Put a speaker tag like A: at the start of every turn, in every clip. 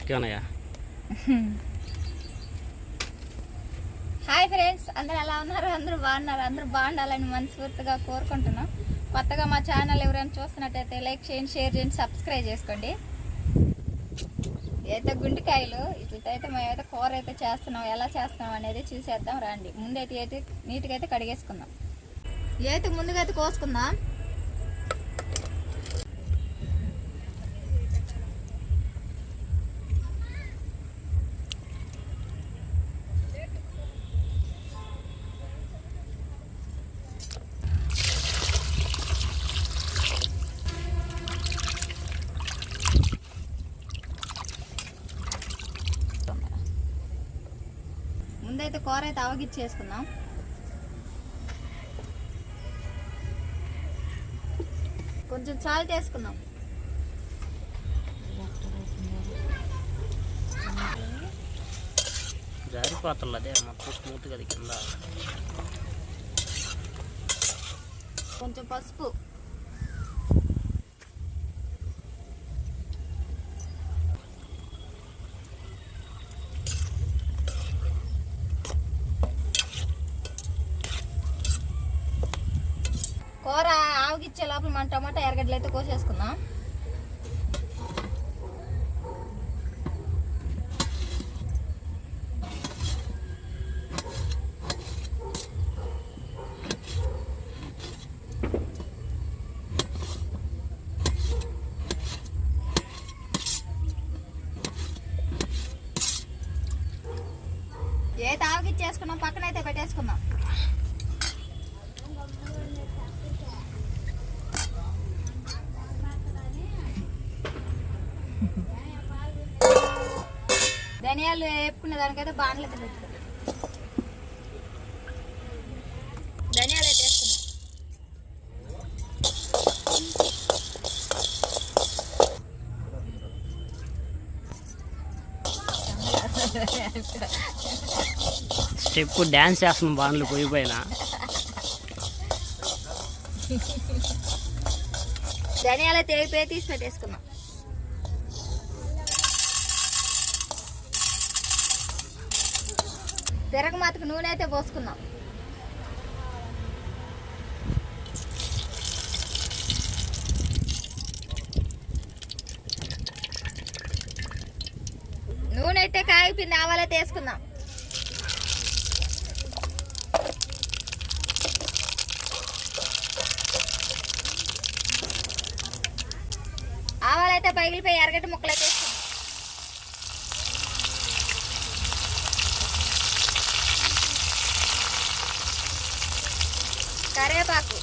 A: గట్టిగానయ్యా.
B: Hi friends, అందరూ ఎలా ఉన్నారు? అందరూ బాగున్నారు? అందరూ బాగుండాలని మనస్ఫూర్తిగా కోరుకుంటున్నాం. కొత్తగా మా ఛానల్ ఎవరైనా చూస్తున్నట్టయితే లైక్ చేయండి, షేర్ చేయండి, సబ్స్క్రైబ్ చేసుకోండి. అయితే గుండెకాయలు ఇట్లయితే మేమైతే కూర అయితే చేస్తున్నాం. ఎలా చేస్తున్నాం అనేది చూసేద్దాం రండి. ముందైతే నీట్గా అయితే కడిగేసుకుందాం. అయితే ముందుగా అయితే కోసుకుందాం. ముందైతే కూర అయితే అవగిచ్చేసుకుందాం. కొంచెం సాల్ట్ వేసుకుందాం.
A: జారిపోతుంది అదే మొత్తం స్మూత్ కదా కింద.
B: కొంచెం పసుపు, కూర ఆవగిచ్చే లోపల మన టమాటా ఎర్రగడ్డలు అయితే కోసేసుకుందాం. ఏ ఆవగిచ్చేసుకున్నాం, పక్కన అయితే పెట్టేసుకుందాం. ధనియాలు వేపుకునే దానికైతే బాణలు అయితే పెట్టుకుంటాం. ధనియాలు అయితే వేసుకుందాం.
A: స్టెప్ డ్యాన్స్ చేస్తున్నాం బాణలు పోయిపోయినా.
B: ధనియాలు అయితే వేగిపోయి తీసి పెట్టేసుకుందాం. తిరగమాతకు నూనె అయితే పోసుకుందాం. నూనె అయితే కాగిపోయింది, ఆవాలైతే వేసుకుందాం. ఆవాలైతే పగిలిపోయి ఎర్రగడ్డ ముక్కలు అయితే వేసుకుందాం. కరివేపాకు,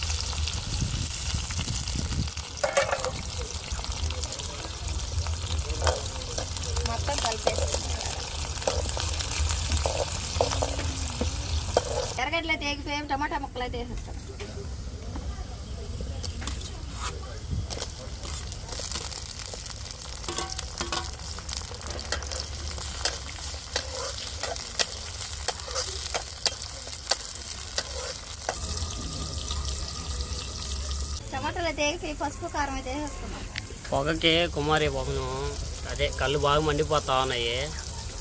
B: మొత్తం కలిపేసుకుందాం. ఎర్రగడ్డలు అయితే వేగిపోయాం, టమాటా ముక్కలు అయితే వేసేస్తాం. టమాటాలు అయితే వేగిపోయి పసుపు కారం అయితే వేసేసుకున్నాం.
A: పొగకి కుమారి పొగను అదే కళ్ళు బాగా మండిపోతా ఉన్నాయి.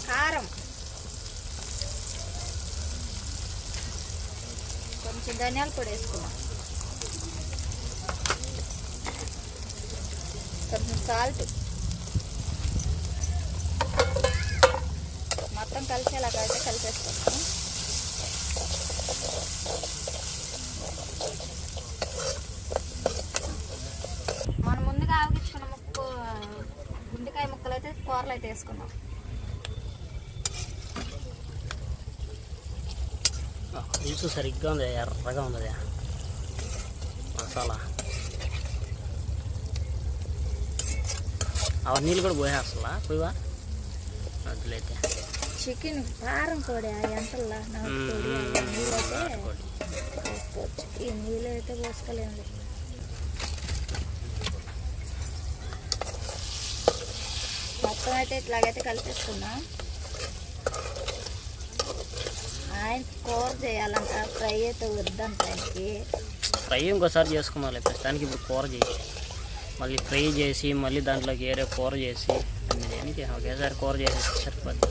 B: కారం, కొంచెం ధనియాల పొడి వేసుకున్నాం. కొంచెం సాల్ట్, మొత్తం కలిసేలాగా అయితే కలిపేసుకున్నాం. మనం ముందుగా ఆవగించుకున్న గుండెకాయ ముక్కలు అయితే కూరలు అయితే వేసుకున్నాం.
A: నీసు సరిగ్గా ఉంది, ఎర్రగా ఉంది మసాలా. ఆ నీళ్ళు కూడా పోయేస్తా పోయివా అట్లయితే.
B: చికెన్ కారం కూడా ఎంతలా నీళ్ళైతే పోసుకోవచ్చు. ఈ నీళ్ళు అయితే పోసుకోలేము. మొత్తం అయితే ఇట్లాగైతే కలిపేసుకున్నాం. ఆయన కూర చేయాలంట, ఫ్రై అయితే వద్దంట ఆయనకి.
A: ఫ్రై ఇంకోసారి చేసుకున్నాం ప్రస్తుతానికి. ఇప్పుడు కూర చేసి మళ్ళీ ఫ్రై చేసి మళ్ళీ దాంట్లోకి వేరే కూర చేసి దేనికి ఒకేసారి కూర చేసేసి సరిపోద్ది.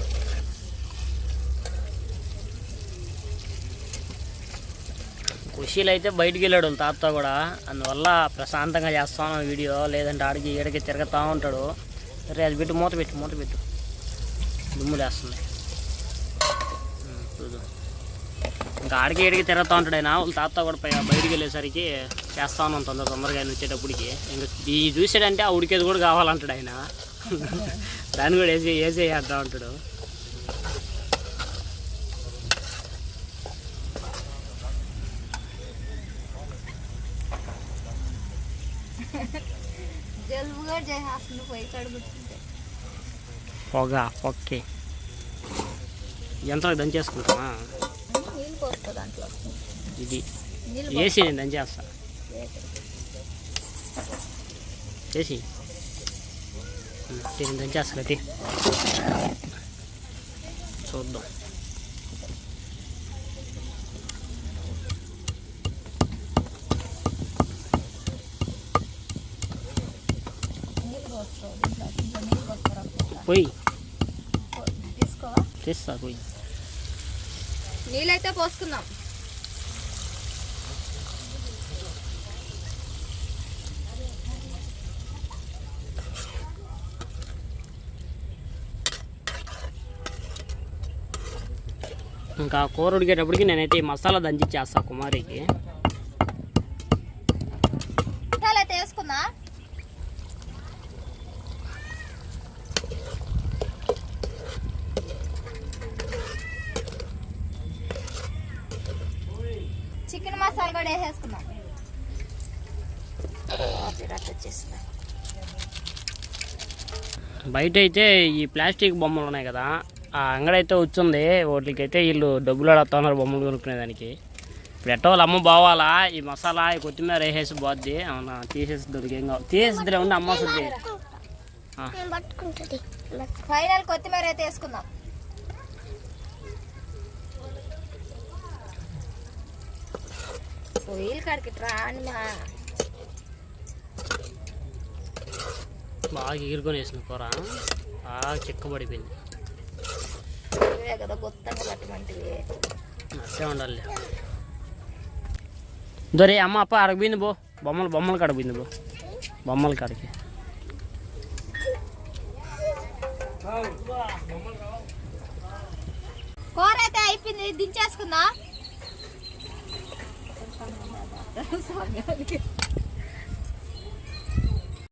A: ఖుషీలు అయితే బయటికి వెళ్ళాడు వాళ్ళ తాతతో కూడా, అందువల్ల ప్రశాంతంగా చేస్తాను వీడియో, లేదంటే ఆడికి ఈడికి తిరుగుతూ ఉంటాడు. సరే అది పెట్టి మూత పెట్టు దుమ్ములు వేస్తుంది. చూడు ఇంకా ఆడికి ఈడికి తిరుగుతూ ఉంటాడు ఆయన. వాళ్ళ తాతతో కూడా బయటికి వెళ్ళేసరికి చేస్తా ఉన్నాం తొందరగా ఆయన వచ్చేటప్పటికి. ఇంకా ఈ చూసాడంటే ఆ ఉడికేది కూడా కావాలంటాడు ఆయన. దాన్ని కూడా వేసేస్తా ఉంటాడు.
B: జలుబుగా చేసేస్తుంది పోయి కడుగుతుంటే.
A: పొక్కే ఎంత దంచేసుకుంటామా?
B: నీళ్ళు పోస్తా దాంట్లో.
A: ఇది వేసి నేను దంచేస్తా. చేసి నేను దంచేస్తా కట్టి చూద్దాం. పోయి
B: తీసుకోవా?
A: చేస్తా పోయి.
B: నీళ్ళైతే పోసుకుందాం.
A: ఇంకా కూర ఉడికేటప్పటికి నేనైతే ఈ మసాలా దంచిచ్చేస్తా కుమారికి.
B: అయితే వేసుకుందా? చికెన్ మసాలా కూడా వేసేసుకుందాం.
A: బయట అయితే ఈ ప్లాస్టిక్ బొమ్మలు ఉన్నాయి కదా, ఆ అంగడైతే వచ్చింది. వాటికైతే వీళ్ళు డబ్బులు అడుగుతున్నారు బొమ్మలు కొనుక్కునేదానికి. ఇప్పుడు ఎట్టో వాళ్ళ అమ్మ బావాలా ఈ మసాలా ఈ కొత్తిమీర వేసేసి పోద్ది. అవునా తీసేసి దొరికేం కావాలి తీసేసిద్దిలే ఉండి అమ్మ వస్తుంది.
B: ఫైనల్ కొత్తిమీర అయితే వేసుకుందాం. పొయ్యిలు కాడికి రాని
A: బాగా ఎగురుకొని వేసిన కూర బాగా చిక్కబడిపోయింది.
B: కదా గొత్తంగా పట్టమంటివి
A: అట్టే ఉండాలి. దొరే అమ్మ అప్ప అడగపోయింది బో, బొమ్మలు కడపోయింది బో, బొమ్మల కాడికి.
B: కూర అయితే అయిపోయింది, దించేసుకుందా.